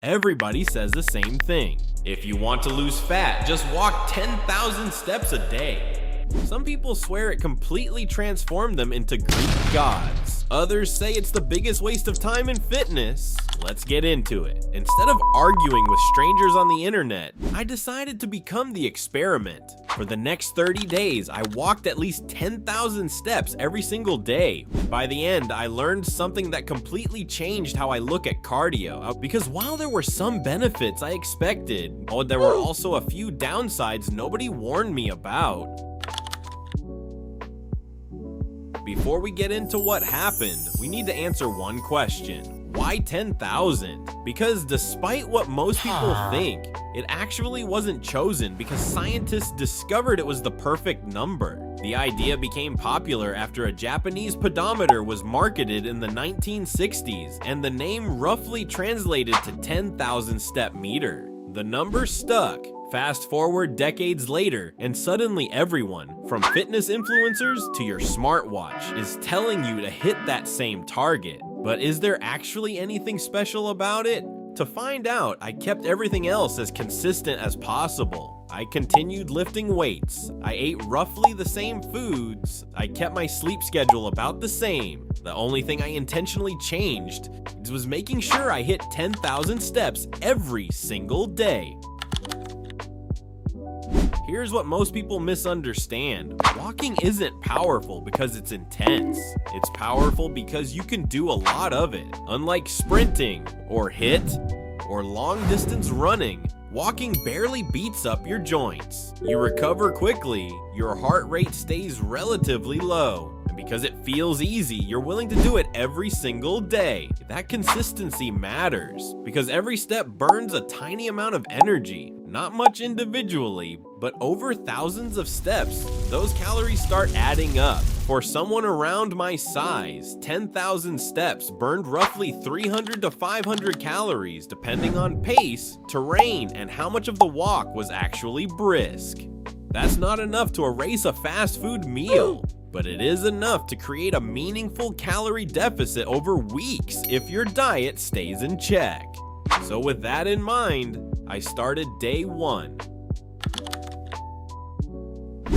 Everybody says the same thing. If you want to lose fat, just walk 10,000 steps a day. Some people swear it completely transformed them into Greek gods. Others say it's the biggest waste of time in fitness. Let's get into it. Instead of arguing with strangers on the internet, I decided to become the experiment. For the next 30 days, I walked at least 10,000 steps every single day. By the end, I learned something that completely changed how I look at cardio. Because while there were some benefits I expected, there were also a few downsides nobody warned me about. Before we get into what happened, we need to answer one question. Why 10,000? Because despite what most people think, it actually wasn't chosen because scientists discovered it was the perfect number. The idea became popular after a Japanese pedometer was marketed in the 1960s, and the name roughly translated to 10,000 step meter. The number stuck. Fast forward decades later, and suddenly everyone, from fitness influencers to your smartwatch, is telling you to hit that same target. But is there actually anything special about it? To find out, I kept everything else as consistent as possible. I continued lifting weights. I ate roughly the same foods. I kept my sleep schedule about the same. The only thing I intentionally changed was making sure I hit 10,000 steps every single day. Here's what most people misunderstand. Walking isn't powerful because it's intense. It's powerful because you can do a lot of it. Unlike sprinting, or HIIT, or long distance running, walking barely beats up your joints. You recover quickly, your heart rate stays relatively low. And because it feels easy, you're willing to do it every single day. That consistency matters because every step burns a tiny amount of energy. Not much individually, but over thousands of steps, those calories start adding up. For someone around my size, 10,000 steps burned roughly 300 to 500 calories depending on pace, terrain, and how much of the walk was actually brisk. That's not enough to erase a fast food meal, but it is enough to create a meaningful calorie deficit over weeks if your diet stays in check. So with that in mind, I started day 1.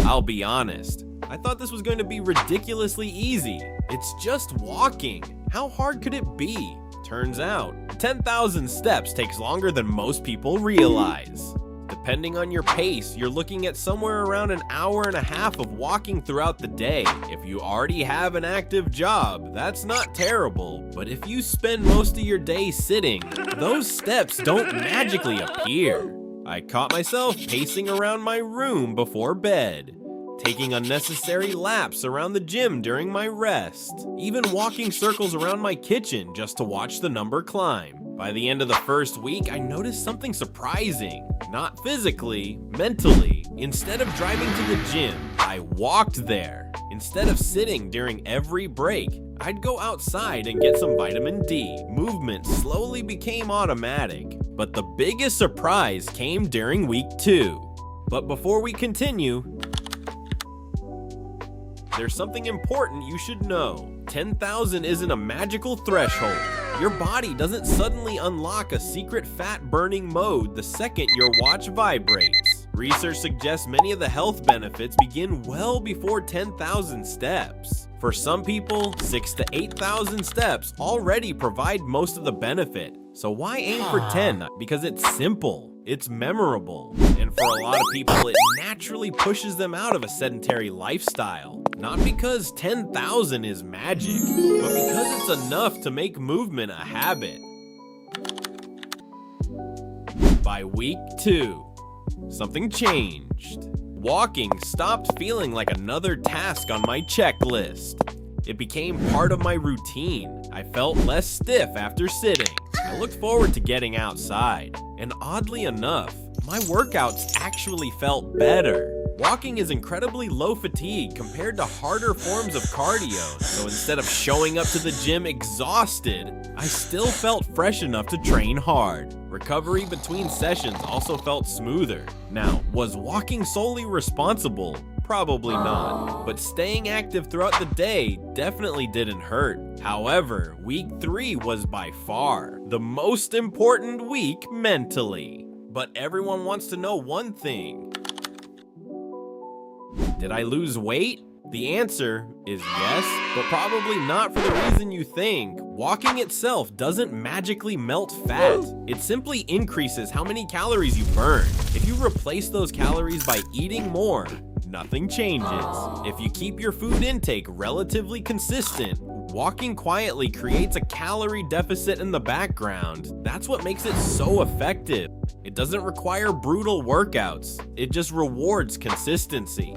I'll be honest, I thought this was going to be ridiculously easy. It's just walking. How hard could it be? Turns out, 10,000 steps takes longer than most people realize. Depending on your pace, you're looking at somewhere around an hour and a half of walking throughout the day. If you already have an active job, that's not terrible. But if you spend most of your day sitting, those steps don't magically appear. I caught myself pacing around my room before bed, taking unnecessary laps around the gym during my rest, even walking circles around my kitchen just to watch the number climb. By the end of the first week, I noticed something surprising. Not physically, mentally. Instead of driving to the gym, I walked there. Instead of sitting during every break, I'd go outside and get some vitamin D. Movement slowly became automatic. But the biggest surprise came during week 2. But before we continue, there's something important you should know. 10,000 isn't a magical threshold. Your body doesn't suddenly unlock a secret fat-burning mode the second your watch vibrates. Research suggests many of the health benefits begin well before 10,000 steps. For some people, 6,000 to 8,000 steps already provide most of the benefit. So why aim for 10? Because it's simple. It's memorable, and for a lot of people, it naturally pushes them out of a sedentary lifestyle. Not because 10,000 is magic, but because it's enough to make movement a habit. By week 2, something changed. Walking stopped feeling like another task on my checklist. It became part of my routine. I felt less stiff after sitting. I looked forward to getting outside, and oddly enough, my workouts actually felt better. Walking is incredibly low fatigue compared to harder forms of cardio, so instead of showing up to the gym exhausted, I still felt fresh enough to train hard. Recovery between sessions also felt smoother. Now, was walking solely responsible? Probably not, but staying active throughout the day definitely didn't hurt. However, week 3 was by far the most important week mentally. But everyone wants to know one thing. Did I lose weight? The answer is yes, but probably not for the reason you think. Walking itself doesn't magically melt fat. It simply increases how many calories you burn. If you replace those calories by eating more, nothing changes. If you keep your food intake relatively consistent, walking quietly creates a calorie deficit in the background. That's what makes it so effective. It doesn't require brutal workouts. It just rewards consistency.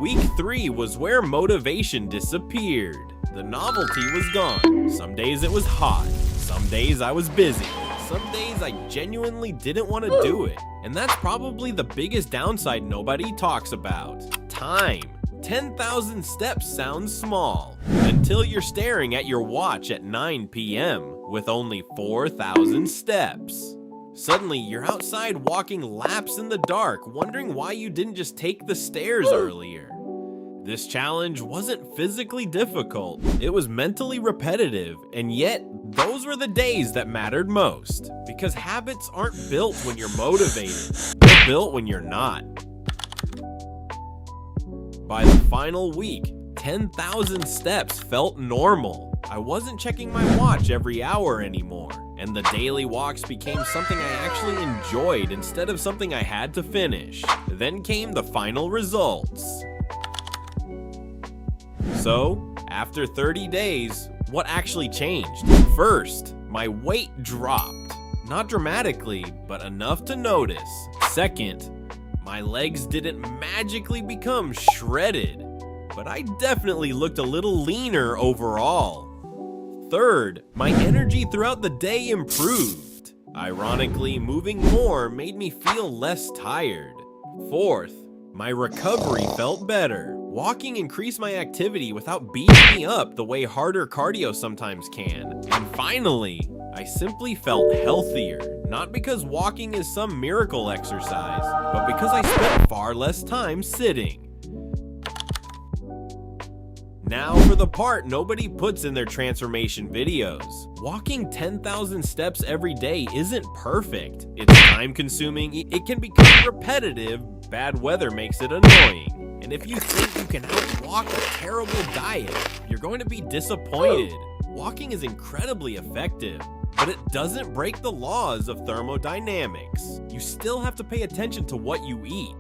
Week 3 was where motivation disappeared. The novelty was gone. Some days it was hot. Some days I was busy. Some days I genuinely didn't want to do it. And that's probably the biggest downside nobody talks about. Time. 10,000 steps sounds small until you're staring at your watch at 9 p.m. with only 4,000 steps. Suddenly, you're outside walking laps in the dark, wondering why you didn't just take the stairs earlier. This challenge wasn't physically difficult, it was mentally repetitive, and yet, those were the days that mattered most. Because habits aren't built when you're motivated, they're built when you're not. By the final week, 10,000 steps felt normal. I wasn't checking my watch every hour anymore, and the daily walks became something I actually enjoyed instead of something I had to finish. Then came the final results. So, after 30 days, what actually changed? First, my weight dropped. Not dramatically, but enough to notice. Second, my legs didn't magically become shredded, but I definitely looked a little leaner overall. Third, my energy throughout the day improved. Ironically, moving more made me feel less tired. Fourth, my recovery felt better. Walking increased my activity without beating me up the way harder cardio sometimes can. And finally, I simply felt healthier. Not because walking is some miracle exercise, but because I spent far less time sitting. Now for the part nobody puts in their transformation videos. Walking 10,000 steps every day isn't perfect. It's time consuming, it can become repetitive, bad weather makes it annoying. And if you think you can outwalk a terrible diet, you're going to be disappointed. Walking is incredibly effective, but it doesn't break the laws of thermodynamics. You still have to pay attention to what you eat.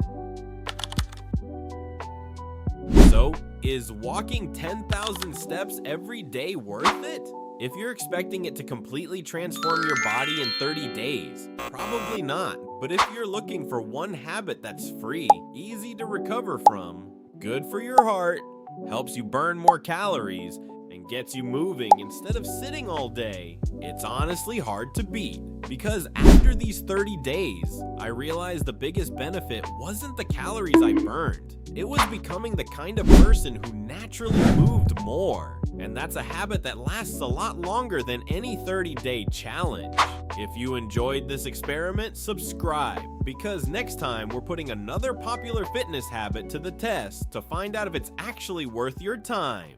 So, is walking 10,000 steps every day worth it? If you're expecting it to completely transform your body in 30 days, probably not. But if you're looking for one habit that's free, easy to recover from, good for your heart, helps you burn more calories, and gets you moving instead of sitting all day, it's honestly hard to beat. Because after these 30 days, I realized the biggest benefit wasn't the calories I burned. It was becoming the kind of person who naturally moved more. And that's a habit that lasts a lot longer than any 30-day challenge. If you enjoyed this experiment, subscribe, because next time we're putting another popular fitness habit to the test to find out if it's actually worth your time.